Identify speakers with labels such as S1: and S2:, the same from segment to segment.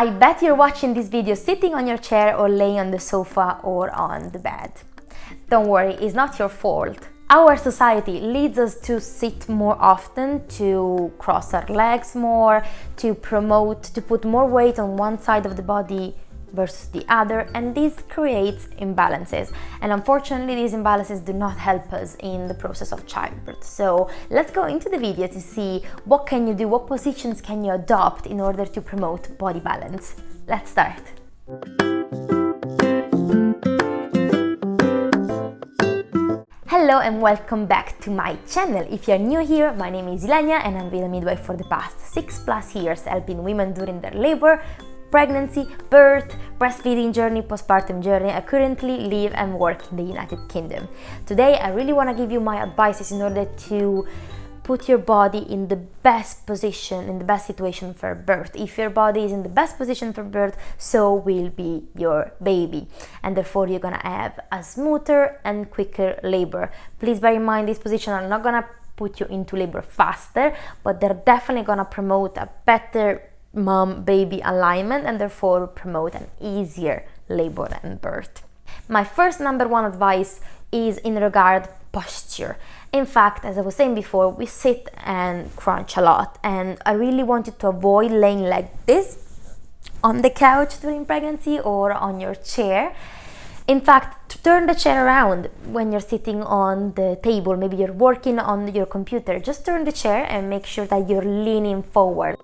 S1: I bet you're watching this video sitting on your chair or laying on the sofa or on the bed. Don't worry, it's not your fault. Our society leads us to sit more often, to cross our legs more, to put more weight on one side of the body versus the other, and this creates imbalances, and unfortunately these imbalances do not help us in the process of childbirth. So let's go into the video to see what can you do, what positions can you adopt in order to promote body balance. Let's start. Hello and welcome back to my channel. If you're new here, my name is Ilenia and I've been a midwife for the past 6+ years, helping women during their labor, pregnancy, birth, breastfeeding journey, postpartum journey. I currently live and work in the United Kingdom. Today I really want to give you my advices in order to put your body in the best position, in the best situation for birth. If your body is in the best position for birth, so will be your baby, and therefore you're gonna have a smoother and quicker labor. Please bear in mind, these positions are not gonna put you into labor faster, but they're definitely gonna promote a better mom-baby alignment and therefore promote an easier labor and birth. My first number one advice is in regard posture. In fact, as I was saying before, we sit and crunch a lot, and I really wanted to avoid laying like this on the couch during pregnancy or on your chair. In fact, to turn the chair around when you're sitting on the table, maybe you're working on your computer, just turn the chair and make sure that you're leaning forward.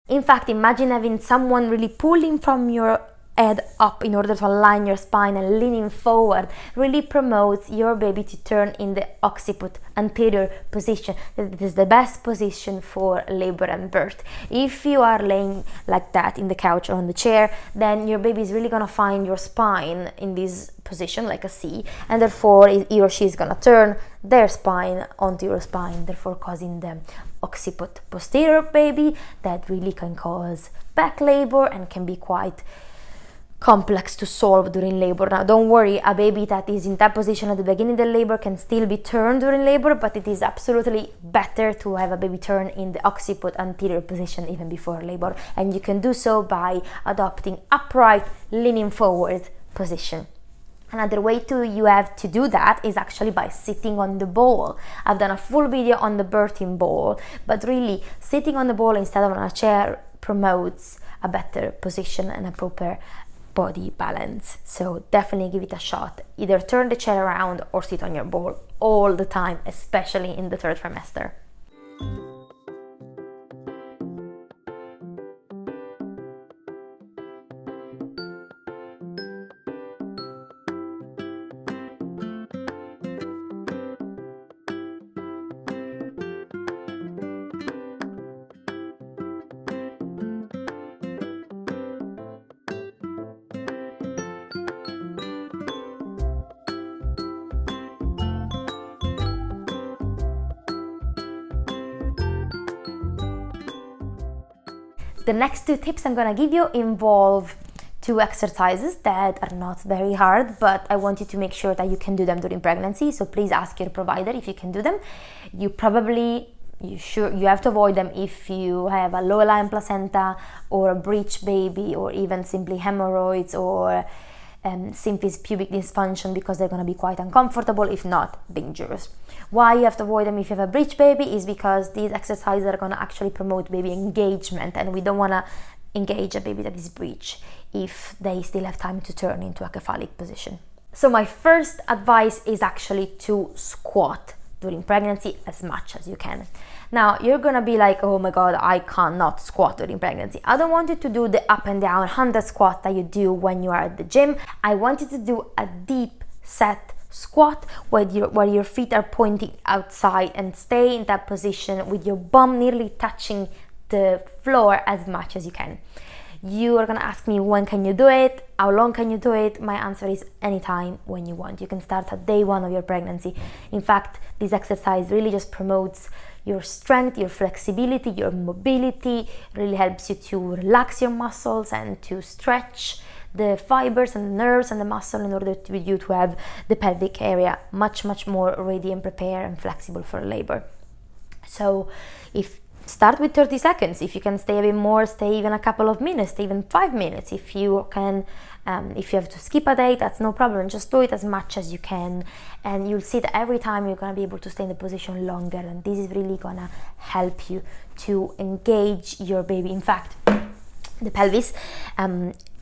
S1: In fact, imagine having someone really pulling from your head up in order to align your spine, and leaning forward really promotes your baby to turn in the occiput anterior position. That is the best position for labor and birth. If you are laying like that in the couch or on the chair, then your baby is really gonna find your spine in this position like a C, and therefore he or she is gonna turn their spine onto your spine, therefore causing the occiput posterior baby. That really can cause back labor and can be quite complex to solve during labor. Now don't worry, a baby that is in that position at the beginning of the labor can still be turned during labor, but it is absolutely better to have a baby turn in the occiput anterior position even before labor, and you can do so by adopting upright, leaning forward position. Another way you have to do that is actually by sitting on the ball. I've done a full video on the birthing ball, but really sitting on the ball instead of on a chair promotes a better position and a proper body balance. So definitely give it a shot. Either turn the chair around or sit on your ball all the time, especially in the third trimester. The next two tips I'm gonna give you involve two exercises that are not very hard, but I want you to make sure that you can do them during pregnancy. So please ask your provider if you can do them. You have to avoid them if you have a low-lying placenta or a breech baby, or even simply hemorrhoids or symphysis pubic dysfunction, because they're going to be quite uncomfortable, if not dangerous. Why you have to avoid them if you have a breech baby is because these exercises are going to actually promote baby engagement, and we don't want to engage a baby that is breech if they still have time to turn into a cephalic position. So my first advice is actually to squat during pregnancy as much as you can. Now you're gonna be like, oh my god, I cannot squat during pregnancy. I don't want you to do the up and down 100 squats that you do when you are at the gym. I want you to do a deep set squat where your feet are pointing outside, and stay in that position with your bum nearly touching the floor as much as you can. You are gonna ask me, when can you do it? How long can you do it? My answer is anytime when you want. You can start at day one of your pregnancy. In fact, this exercise really just promotes your strength, your flexibility, your mobility, really helps you to relax your muscles and to stretch the fibers and the nerves and the muscle in order for you to have the pelvic area much more ready and prepared and flexible for labor. So if start with 30 seconds. If you can stay a bit more, stay even a couple of minutes, stay even 5 minutes. If you can, if you have to skip a day, that's no problem. Just do it as much as you can, and you'll see that every time you're gonna be able to stay in the position longer, and this is really gonna help you to engage your baby. In fact, the pelvis,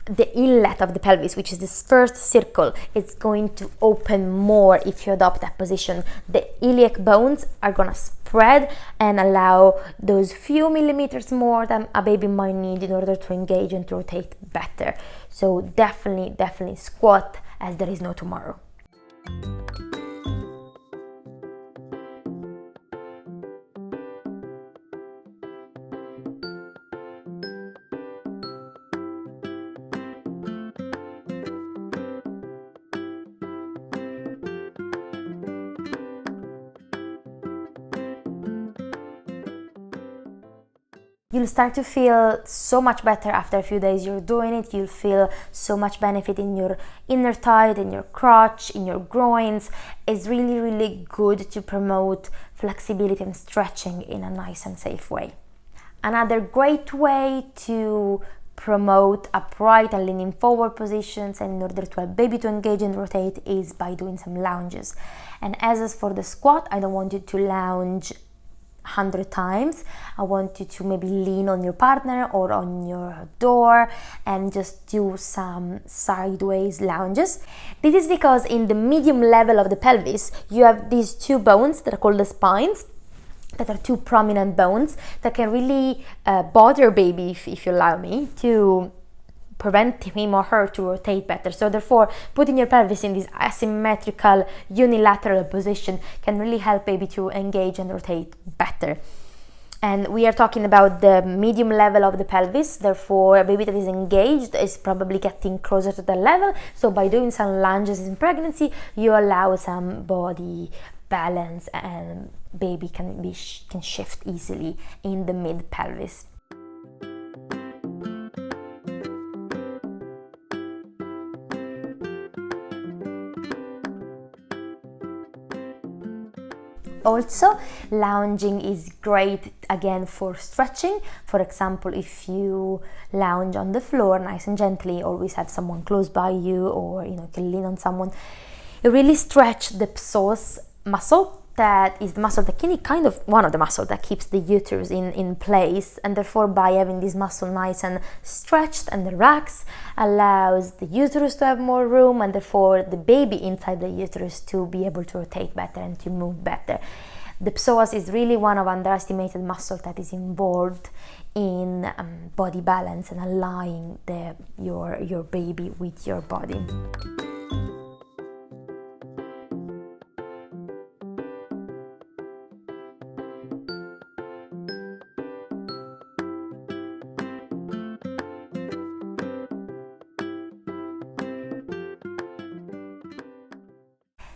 S1: the inlet of the pelvis, which is this first circle, it's going to open more if you adopt that position. The iliac bones are gonna spread and allow those few millimeters more than a baby might need in order to engage and to rotate better. So definitely squat as there is no tomorrow. You'll start to feel so much better after a few days you're doing it. You'll feel so much benefit in your inner thigh, in your crotch, in your groins. It's really good to promote flexibility and stretching in a nice and safe way. Another great way to promote upright and leaning forward positions and in order to help baby to engage and rotate is by doing some lunges. And as for the squat, I don't want you to lounge 100 times. I want you to maybe lean on your partner or on your door and just do some sideways lunges. This is because in the medium level of the pelvis you have these two bones that are called the spines, that are two prominent bones that can really bother baby, if you allow me, to prevent him or her to rotate better. So therefore, putting your pelvis in this asymmetrical unilateral position can really help baby to engage and rotate better. And we are talking about the medium level of the pelvis, therefore a baby that is engaged is probably getting closer to the level. So by doing some lunges in pregnancy, you allow some body balance and baby can shift easily in the mid pelvis. Also, lounging is great again for stretching. For example, if you lounge on the floor nice and gently, always have someone close by you, or you can lean on someone. You really stretch the psoas muscle. That is the muscle that one of the muscles that keeps the uterus in place, and therefore by having this muscle nice and stretched and relaxed allows the uterus to have more room, and therefore the baby inside the uterus to be able to rotate better and to move better. The psoas is really one of underestimated muscles that is involved in body balance and aligning your baby with your body.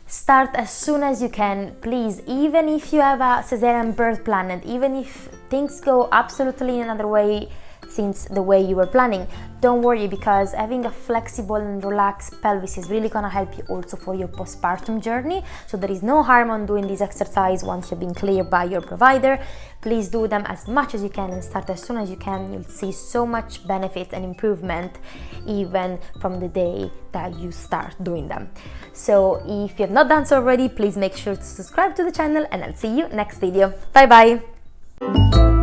S1: Start as soon as you can, please. Even if you have a cesarean birth planned, even if things go absolutely another way since the way you were planning, don't worry, because having a flexible and relaxed pelvis is really gonna help you also for your postpartum journey. So there is no harm on doing this exercise once you've been cleared by your provider. Please do them as much as you can and start as soon as you can. You'll see so much benefit and improvement even from the day that you start doing them. So if you have not done so already, please make sure to subscribe to the channel, and I'll see you next video. Bye bye.